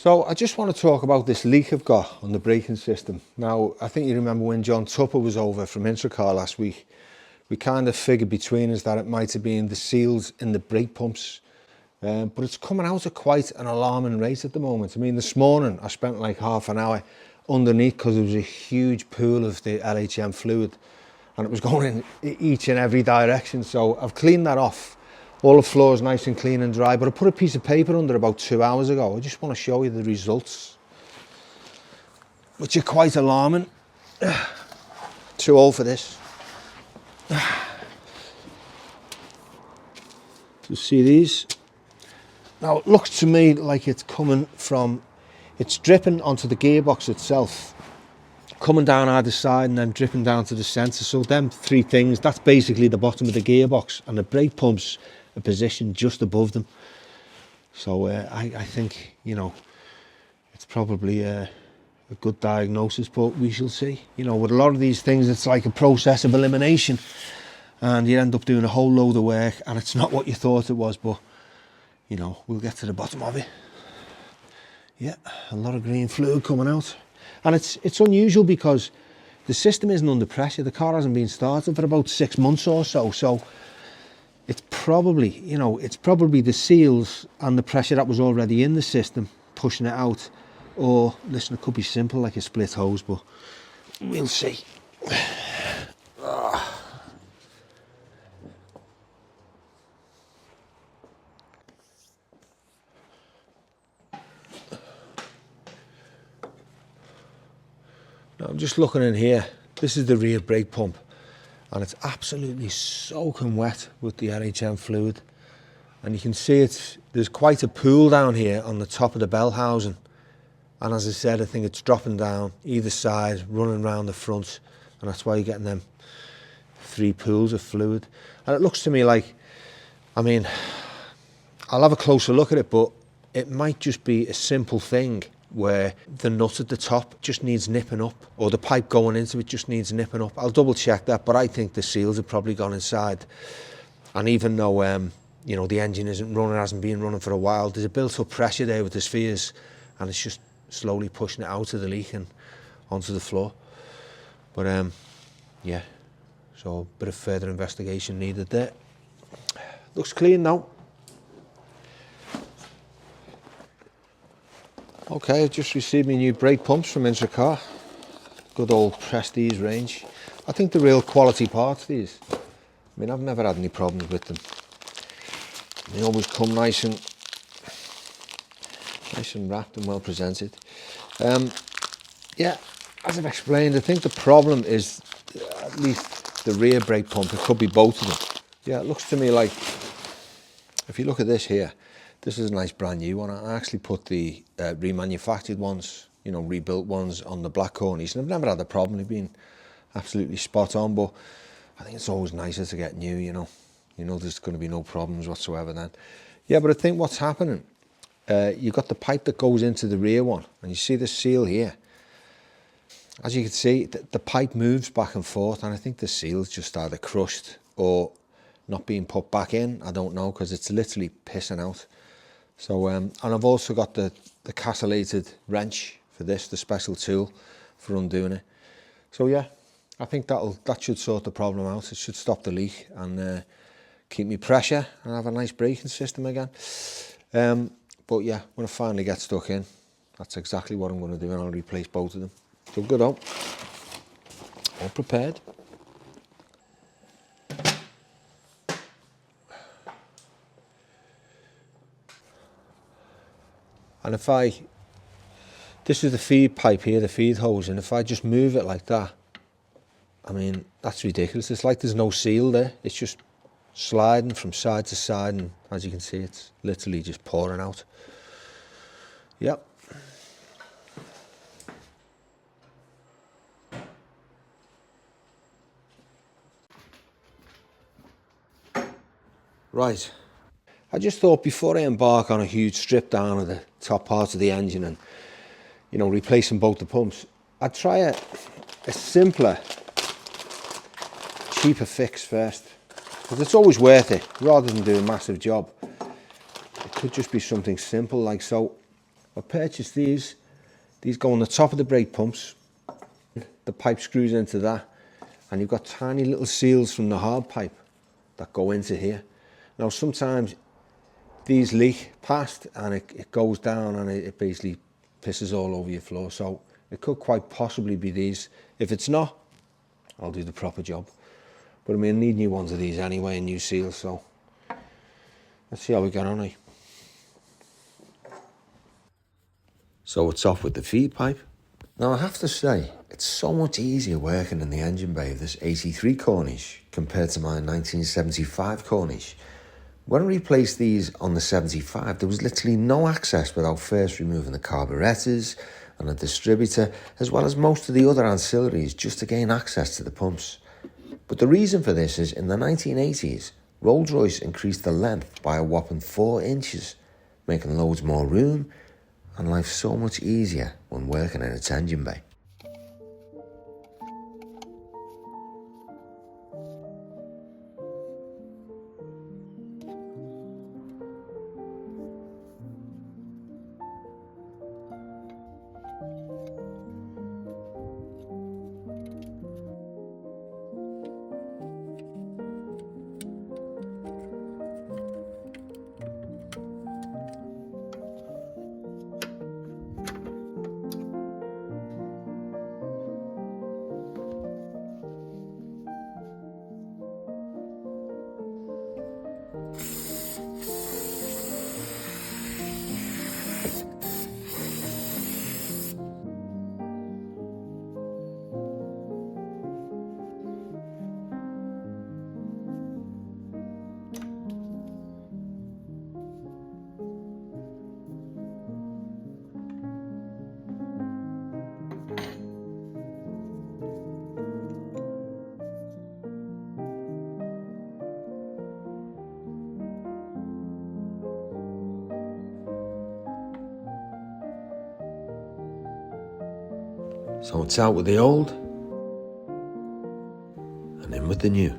So I just want to talk about this leak I've got on the braking system. Now, I think you remember when John Tupper was over from IntroCar last week, we kind of figured between us that it might have been the seals in the brake pumps. But it's coming out at quite an alarming rate at the moment. I mean, this morning I spent like half an hour underneath because there was a huge pool of the LHM fluid and it was going in each and every direction. So I've cleaned that off. All the floor is nice and clean and dry, but I put a piece of paper under about 2 hours ago. I just want to show you the results, which are quite alarming. Too old for this. You see these? Now it looks to me like it's coming from, it's dripping onto the gearbox itself, coming down either side and then dripping down to the centre. So them three things, that's basically the bottom of the gearbox, and the brake pumps are positioned just above them. So I think, you know, it's probably a good diagnosis, but we shall see. You know, with a lot of these things, it's like a process of elimination, and you end up doing a whole load of work and it's not what you thought it was, but you know, we'll get to the bottom of it. Yeah, a lot of green fluid coming out. And it's unusual because the system isn't under pressure. The car hasn't been started for about 6 months or so. So it's probably, you know, it's probably the seals and the pressure that was already in the system pushing it out. Or, listen, it could be simple like a split hose, but we'll see. I'm just looking in here. This is the rear brake pump and it's absolutely soaking wet with the LHM fluid, and you can see there's quite a pool down here on the top of the bell housing, and as I said, I think it's dropping down either side, running around the front, and that's why you're getting them 3 pools of fluid. And it looks to me like, I mean, I'll have a closer look at it, but it might just be a simple thing where the nut at the top just needs nipping up, or the pipe going into it just needs nipping up. I'll double check that, but I think the seals have probably gone inside. And even though, you know, the engine isn't running, hasn't been running for a while, there's a built-up pressure there with the spheres, and it's just slowly pushing it out of the leak and onto the floor. But yeah, so a bit of further investigation needed there. Looks clean now. Okay, I've just received my new brake pumps from IntroCar. Good old Prestige range. I think they're real quality parts, these. I mean, I've never had any problems with them. They always come nice and wrapped and well presented. Yeah, as I've explained, I think the problem is at least the rear brake pump. It could be both of them. Yeah, it looks to me like, if you look at this here, this is a nice brand new one. I actually put the remanufactured ones, you know, rebuilt ones on the black Corniche, and I've never had a problem. They've been absolutely spot on, but I think it's always nicer to get new, you know. You know there's going to be no problems whatsoever then. Yeah, but I think what's happening, you've got the pipe that goes into the rear one, and you see the seal here. As you can see, the pipe moves back and forth, and I think the seal's just either crushed or not being put back in. I don't know, because it's literally pissing out. So, and I've also got the castellated wrench for this, the special tool for undoing it. So yeah, I think that should sort the problem out. It should stop the leak and keep me pressure and have a nice braking system again. But yeah, when I finally get stuck in, that's exactly what I'm going to do, and I'll replace both of them. So good on. All prepared. And if this is the feed pipe here, the feed hose, and if I just move it like that, I mean, that's ridiculous. It's like there's no seal there. It's just sliding from side to side, and as you can see, it's literally just pouring out. Yep. Right. I just thought before I embark on a huge strip down of the top part of the engine and, you know, replacing both the pumps, I'd try a simpler, cheaper fix first, because it's always worth it rather than do a massive job. It could just be something simple like so. I purchased these. These go on the top of the brake pumps. The pipe screws into that, and you've got tiny little seals from the hard pipe that go into here. Now sometimes these leak past and it goes down and it basically pisses all over your floor, so it could quite possibly be these. If it's not, I'll do the proper job. But I mean, I need new ones of these anyway, and new seals, so let's see how we get on, eh? So it's off with the feed pipe. Now I have to say, it's so much easier working in the engine bay of this 83 Corniche compared to my 1975 Corniche. When I replaced these on the 75, there was literally no access without first removing the carburettors and a distributor, as well as most of the other ancillaries, just to gain access to the pumps. But the reason for this is, in the 1980s, Rolls-Royce increased the length by a whopping 4 inches, making loads more room and life so much easier when working in its engine bay. So it's out with the old and in with the new.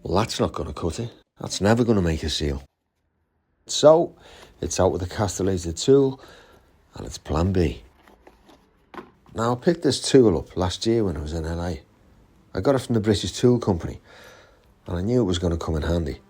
Well, that's not going to cut it. That's never going to make a seal. So, it's out with a castellated tool, and it's plan B. Now, I picked this tool up last year when I was in LA. I got it from the British Tool Company, and I knew it was going to come in handy.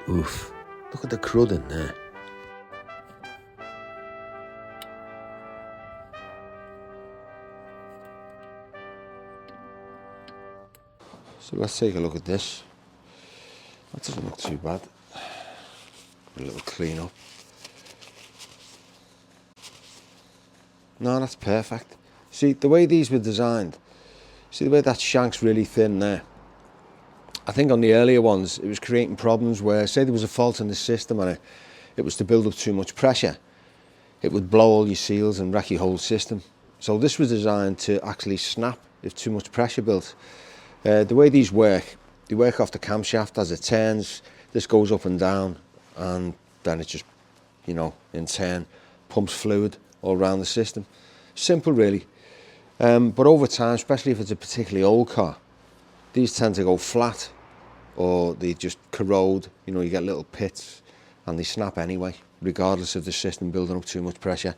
Oof, look at the crud in there. So let's take a look at this. That doesn't look too bad. A little clean up. No, that's perfect. See, the way these were designed, see the way that shank's really thin there? I think on the earlier ones, it was creating problems where, say there was a fault in the system and it was to build up too much pressure, it would blow all your seals and wreck your whole system. So this was designed to actually snap if too much pressure built. The way these work, they work off the camshaft as it turns. This goes up and down, and then it just, you know, in turn, pumps fluid all around the system. Simple, really. But over time, especially if it's a particularly old car, these tend to go flat. or they just corrode. You know, you get little pits and they snap anyway, regardless of the system building up too much pressure.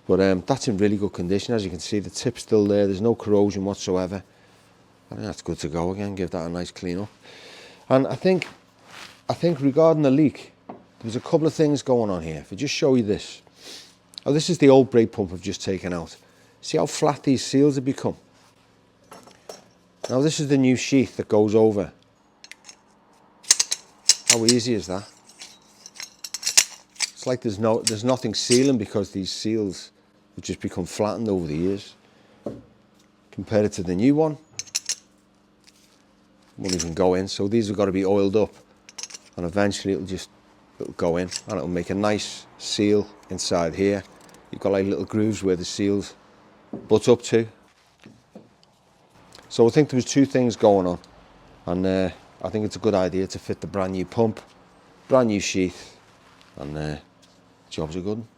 But that's in really good condition. As you can see, the tip's still there. There's no corrosion whatsoever. I think that's good to go again. Give that a nice clean up. And I think regarding the leak, there's a couple of things going on here. If I just show you this. Oh, this is the old brake pump I've just taken out. See how flat these seals have become? Now this is the new sheath that goes over. How easy is that? It's like there's nothing sealing because these seals have just become flattened over the years. Compare it to the new one. Won't even go in. So these have got to be oiled up, and eventually it'll go in and it'll make a nice seal inside here. You've got like little grooves where the seals butt up to. So I think there was two things going on, and I think it's a good idea to fit the brand new pump, brand new sheath, and job's a good one.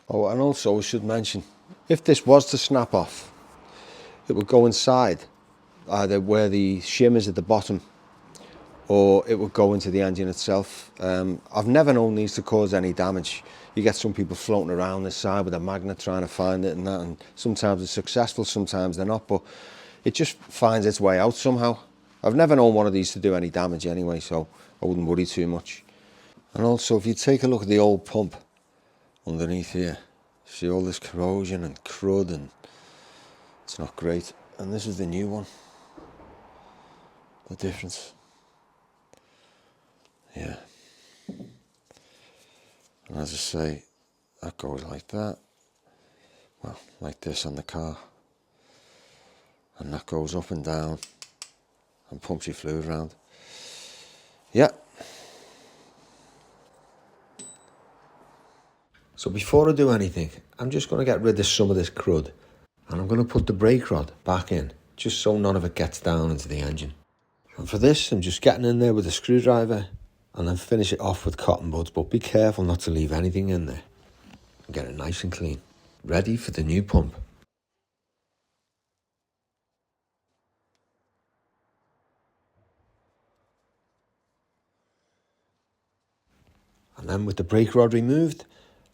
Oh, and also I should mention, if this was to snap off, it would go inside either where the shim is at the bottom, or it would go into the engine itself. I've never known these to cause any damage. You get some people floating around this side with a magnet trying to find it and that, and sometimes it's successful, sometimes they're not, but it just finds its way out somehow. I've never known one of these to do any damage anyway, so I wouldn't worry too much. And also, if you take a look at the old pump underneath here, see all this corrosion and crud, and it's not great. And this is the new one. The difference. Yeah. And as I say, that goes like that. Well, like this on the car. And that goes up and down and pumps your fluid around. Yeah. So before I do anything, I'm just going to get rid of some of this crud, and I'm going to put the brake rod back in, just so none of it gets down into the engine. And for this, I'm just getting in there with a screwdriver and then finish it off with cotton buds, but be careful not to leave anything in there. And get it nice and clean, ready for the new pump. And then with the brake rod removed,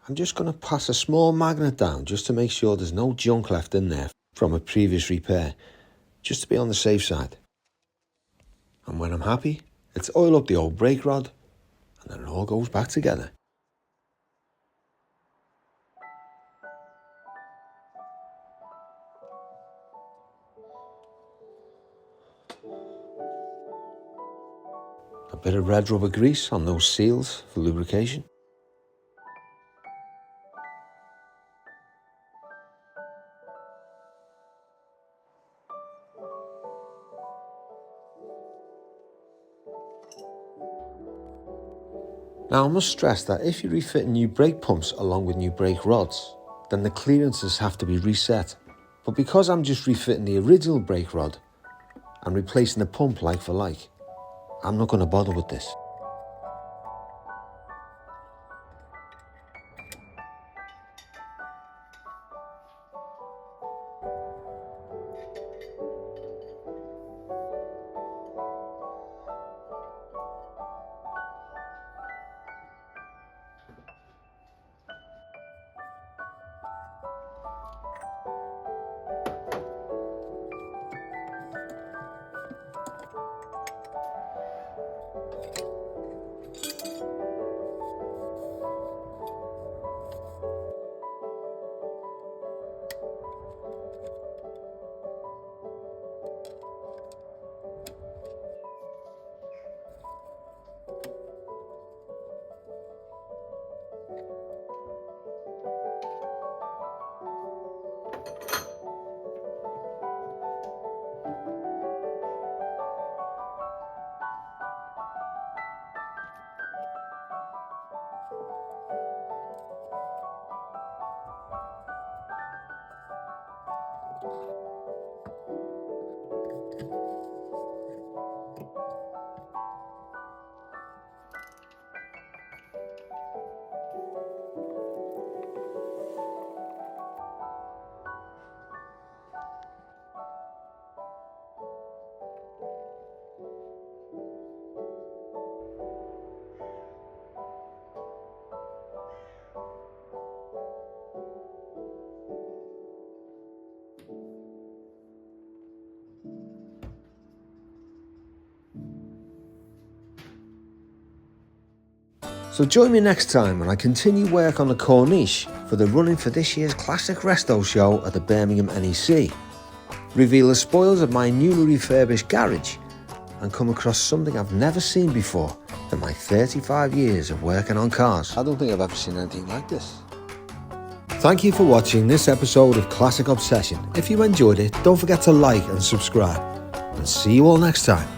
I'm just going to pass a small magnet down just to make sure there's no junk left in there from a previous repair, just to be on the safe side. And when I'm happy, let's oil up the old brake rod, and then it all goes back together. A bit of red rubber grease on those seals for lubrication. Now I must stress that if you refit new brake pumps along with new brake rods, then the clearances have to be reset. But because I'm just refitting the original brake rod and replacing the pump like for like, I'm not going to bother with this. So join me next time when I continue work on the Corniche for the running for this year's Classic Resto show at the Birmingham NEC, reveal the spoils of my newly refurbished garage, and come across something I've never seen before in my 35 years of working on cars. I don't think I've ever seen anything like this. Thank you for watching this episode of Classic Obsession. If you enjoyed it, don't forget to like and subscribe. And see you all next time.